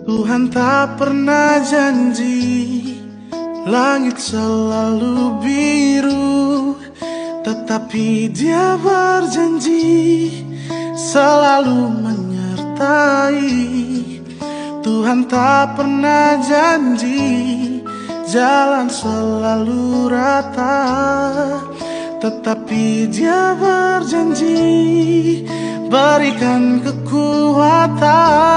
Tuhan tak pernah janji langit selalu biru, tetapi Dia berjanji selalu menyertai. Tuhan tak pernah janji jalan selalu rata, tetapi Dia berjanji berikan kekuatan.